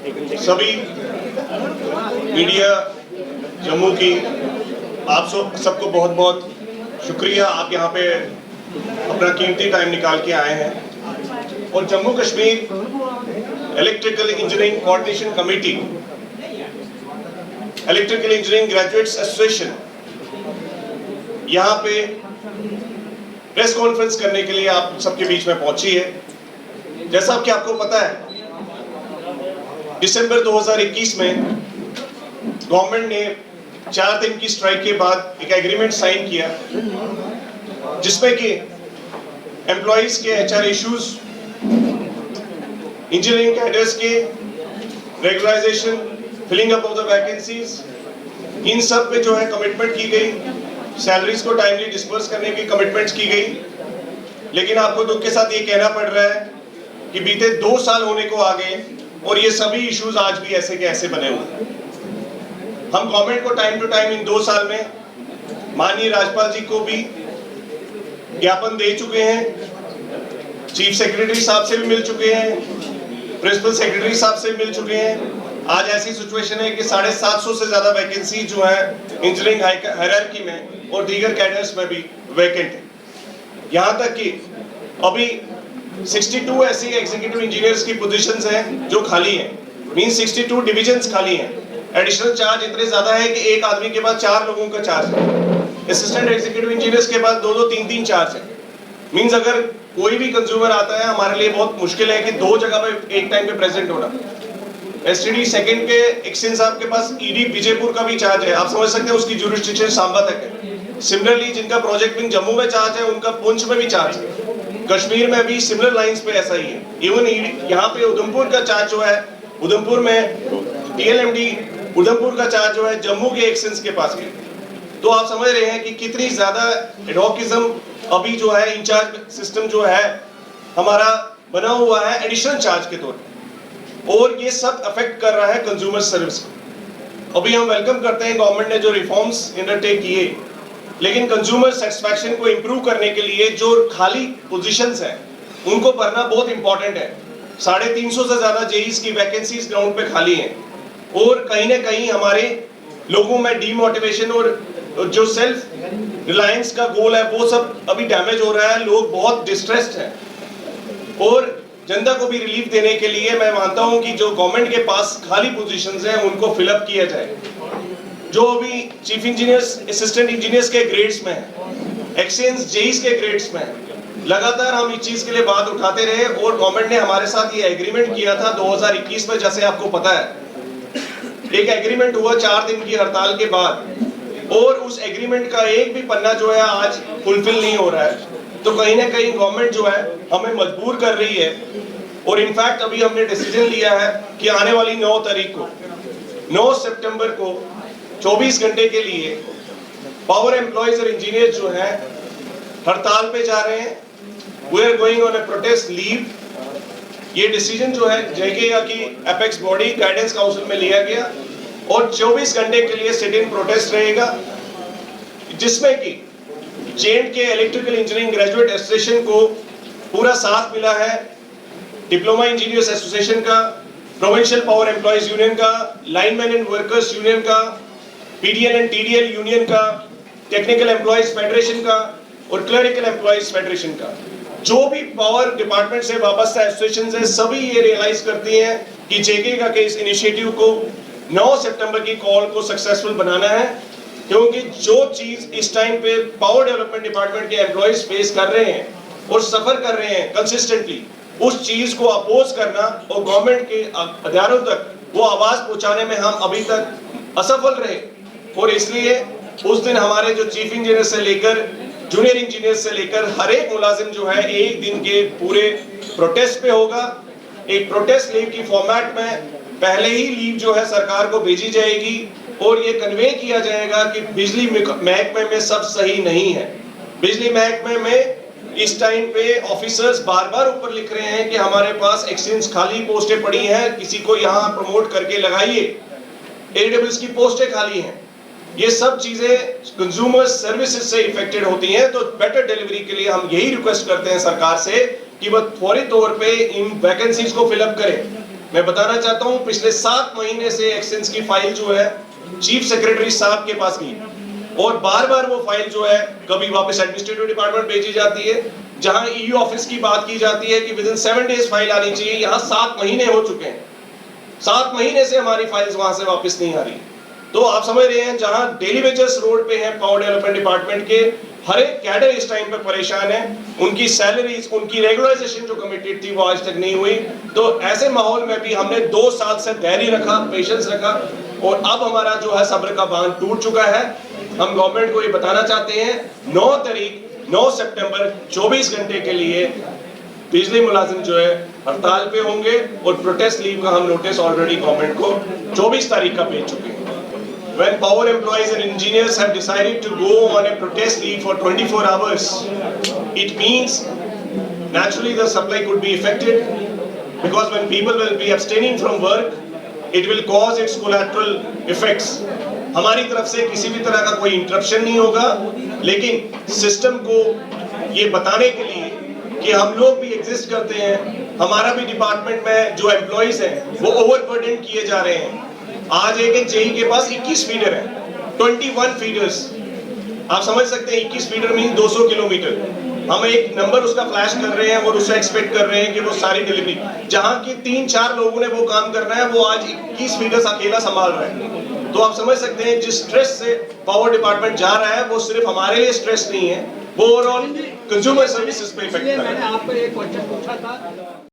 सभी मीडिया जम्मू की आप सबको बहुत बहुत शुक्रिया। आप यहाँ पे अपना कीमती टाइम निकाल के आए हैं। और Jammu Kashmir electrical engineering coordination committee, electrical engineering graduates association यहाँ पे प्रेस कॉन्फ्रेंस करने के लिए आप सबके बीच में पहुंची है। जैसा कि आपको पता है, दिसंबर 2021 में गवर्नमेंट ने 4 दिन की स्ट्राइक के बाद एक एग्रीमेंट साइन किया, जिसमें कि एम्प्लॉइज के एचआर इश्यूज, इंजीनियरिंग कैडर्स के regularisation, filling up of the vacancies, इन सब पे जो है कमिटमेंट की गई। सैलरीज को टाइमली डिस्पर्स करने की कमिटमेंट्स की गई। लेकिन आपको दुख के साथ ये कहना पड़ रहा है कि बीते 2 साल होने को आ गए और ये सभी इश्यूज आज भी ऐसे के ऐसे बने हुए हैं। हम गवर्नमेंट को टाइम टू टाइम इन 2 साल में माननीय राज्यपाल जी को भी ज्ञापन दे चुके हैं, चीफ सेक्रेटरी साहब से भी मिल चुके हैं, प्रिंसिपल सेक्रेटरी साहब से मिल चुके हैं। आज ऐसी सिचुएशन है कि 750 से ज्यादा वैकेंसी जो है इंजीनियरिंग हायरार्की में और दीगर कैडर्स में भी वैकेंट है। यहाँ तक कि अभी 62 ऐसी एग्जीक्यूटिव इंजीनियर्स की पोजीशंस हैं जो खाली हैं, मींस 62 डिविजन्स खाली हैं। एडिशनल चार्ज इतने ज्यादा है कि एक आदमी के पास 4 लोगों का चार्ज है। असिस्टेंट एग्जीक्यूटिव इंजीनियर्स के पास 2-2, 3-3 चार्ज है। मींस अगर कोई भी कंज्यूमर आता है, हमारे लिए बहुत मुश्किल है कि 2 जगह पे एक टाइम पे प्रेजेंट होना। एसटीडी सेकंड के एक्सचेंज साहब के पास ईडी विजयपुर का भी चार्ज है, आप समझ सकते हैं उसकी ज्यूरिसडिक्शन सांबा तक है। सिमिलरली जिनका प्रोजेक्ट विंग जम्मू में चार्ज है, उनका पुंछ में भी चार्ज है। कश्मीर में भी सिमिलर लाइंस पे ऐसा ही है। इवन यहाँ पे उधमपुर का चार्ज जो है, उधमपुर में टीएलएमडी उधमपुर का चार्ज जो है जम्मू के एक्सचेंज के पास है। तो आप समझ रहे हैं कि कितनी ज्यादा एडहॉकिज्म अभी जो है इंचार्ज सिस्टम जो है हमारा बना हुआ है एडिशनल चार्ज के तौर पर, और ये सब अफेक्ट कर रहा है कंज्यूमर सर्विस को। अभी हम वेलकम करते हैं गवर्नमेंट ने जो रिफॉर्म्स अंडरटेक किए, लेकिन कंज्यूमर सेटिस्फैक्शन को इंप्रूव करने के लिए जो खाली पोजीशंस हैं उनको भरना बहुत इंपॉर्टेंट है। 350 से ज्यादा जेईस की वैकेंसीज ग्राउंड पे खाली हैं और कहीं ना कहीं हमारे लोगों में डीमोटिवेशन और जो सेल्फ रिलायंस का गोल है वो सब अभी डैमेज हो रहा है। लोग बहुत डिस्ट्रेस्ड हैं और जनता को भी रिलीफ देने के लिए मैं मानता हूं कि जो गवर्नमेंट के पास खाली पोजीशंस हैं उनको फिलअप किया जाए। जो अभी चीफ इंजीनियर्स, असिस्टेंट इंजीनियर्स के ग्रेड्स में है, एक्सचेंज जेईस के ग्रेड्स में है, लगातार हम इस चीज के लिए बात उठाते रहे और गवर्नमेंट ने हमारे साथ ये एग्रीमेंट किया था 2021 में। जैसे आपको पता है, एक एग्रीमेंट हुआ 4 दिन की हड़ताल के बाद, और उस एग्रीमेंट का एक भी पन्ना जो है आज फुलफिल नहीं हो रहा है। तो कहीं ना कहीं गवर्नमेंट जो है हमें मजबूर कर रही है। और इनफैक्ट अभी हमने डिसीजन लिया है कि आने वाली 9 तारीख को, 9 सितंबर को 24 घंटे के लिए पावर एम्प्लॉइज और इंजीनियर जो है हड़ताल पे जा रहे हैं। We are going on a protest leave. ये डिसीजन जो है जेकेया की एपेक्स बॉडी गाइडेंस काउंसिल में लिया गया और 24 घंटे के लिए सिट इन प्रोटेस्ट रहेगा, जिसमें कि जेएंड के इलेक्ट्रिकल इंजीनियरिंग ग्रेजुएट एसोसिएशन को पूरा साथ मिला है, डिप्लोमा इंजीनियर्स एसोसिएशन का, प्रोविंशियल पावर एम्प्लॉइज यूनियन का, लाइनमैन एंड वर्कर्स यूनियन का, पीडीएल एंड टीडीएल यूनियन का, टेक्निकल एम्प्लॉइज फेडरेशन का और क्लरिकल एम्प्लॉइज फेडरेशन का। जो भी पावर डिपार्टमेंट से वाबस्ता एसोसिएशन है, सभी ये रियलाइज करती हैं कि जेकेगा के इस इनिशिएटिव को 9 सितंबर की कॉल को सक्सेसफुल बनाना है, क्योंकि जो चीज इस टाइम पे पावर डेवलपमेंट डिपार्टमेंट के एम्प्लॉइज फेस कर रहे हैं और सफर कर रहे हैं कंसिस्टेंटली, उस चीज को अपोज करना और गवर्नमेंट के अधिकारों तक वो आवाज पहुंचाने में हम अभी तक असफल रहे। और इसलिए उस दिन हमारे जो चीफ इंजीनियर से लेकर जूनियर इंजीनियर से लेकर हर एक मुलाजिम जो है 1 दिन के पूरे प्रोटेस्ट पे होगा। एक प्रोटेस्ट लीव की फॉर्मेट में पहले ही लीव जो है सरकार को भेजी जाएगी और ये कन्वे किया जाएगा कि बिजली महकमे में सब सही नहीं है। बिजली महकमे में इस टाइम पे ऑफिसर्स बार-बार ऊपर लिख रहे हैं कि हमारे पास एक्सचेंज खाली पोस्टें पड़ी हैं, किसी को यहाँ प्रमोट करके लगाइए, एडब्ल्यूएस की पोस्टें खाली हैं। ये सब चीजें कंज्यूमर सर्विसेज से इफेक्टेड होती हैं। तो बेटर डिलीवरी के लिए हम यही रिक्वेस्ट करते हैं सरकार से कि वह फौरी तौर पे इन वैकेंसीज को फिलअप करें। मैं बताना चाहता हूं पिछले 7 महीने से एक्सचेंज की फाइल जो है चीफ सेक्रेटरी साहब के पास गई और बार बार वो फाइल जो है कभी वापस एडमिनिस्ट्रेटिव डिपार्टमेंट भेजी जाती है, जहां ईयू ऑफिस की बात की जाती है कि विद इन 7 डेज फाइल आनी चाहिए, यहां 7 महीने हो चुके हैं। 7 महीने से हमारी फाइल्स वहां से वापस नहीं आ रही। तो आप समझ रहे हैं जहां डेली वेजेस रोड पे है पावर डेवलपमेंट डिपार्टमेंट के हर एक कैडर इस टाइम पे परेशान है, उनकी सैलरीज, उनकी रेगुलराइजेशन जो कमिटेड थी वो आज तक नहीं हुई। तो ऐसे माहौल में भी हमने 2 साल से धैर्य रखा, पेशेंस रखा और अब हमारा जो है सब्र का बांध टूट चुका है। हम गवर्नमेंट को ये बताना चाहते हैं 9 सितंबर 24 घंटे के लिए बिजली मुलाजिम जो है हड़ताल पे होंगे और प्रोटेस्ट लीव का हम नोटिस ऑलरेडी गवर्नमेंट को 24 तारीख का भेज चुके हैं। When power employees and engineers have decided to go on a protest leave for 24 hours, it means naturally the supply could be affected because when people will be abstaining from work, it will cause its collateral effects. हमारी तरफ से किसी भी तरह का कोई interruption नहीं होगा, लेकिन सिस्टम को ये बताने के लिए कि हम लोग भी एग्जिस्ट करते हैं, हमारा भी डिपार्टमेंट में जो एम्प्लॉइज हैं वो ओवरबर्डन किए जा रहे हैं। आज एक जेई के पास 21 फीडर है, 21 फीडर्स। आप समझ सकते हैं 21 फीडर मीन 200 किलोमीटर। हम एक नंबर उसका फ्लैश कर रहे हैं और उससे एक्सपेक्ट कर रहे हैं कि वो सारी डिलीवरी, जहां की 3-4 लोगों ने वो काम करना है, वो आज 21 फीडर्स अकेला संभाल रहे हैं। तो आप समझ सकते हैं जिस स्ट्रेस से पावर डिपार्टमेंट जा रहा है वो सिर्फ हमारे लिए स्ट्रेस नहीं है, वो ओवरऑल कंज्यूमर सर्विसेज पे इफेक्ट कर रहा है। मैंने आपको एक क्वेश्चन पूछा था।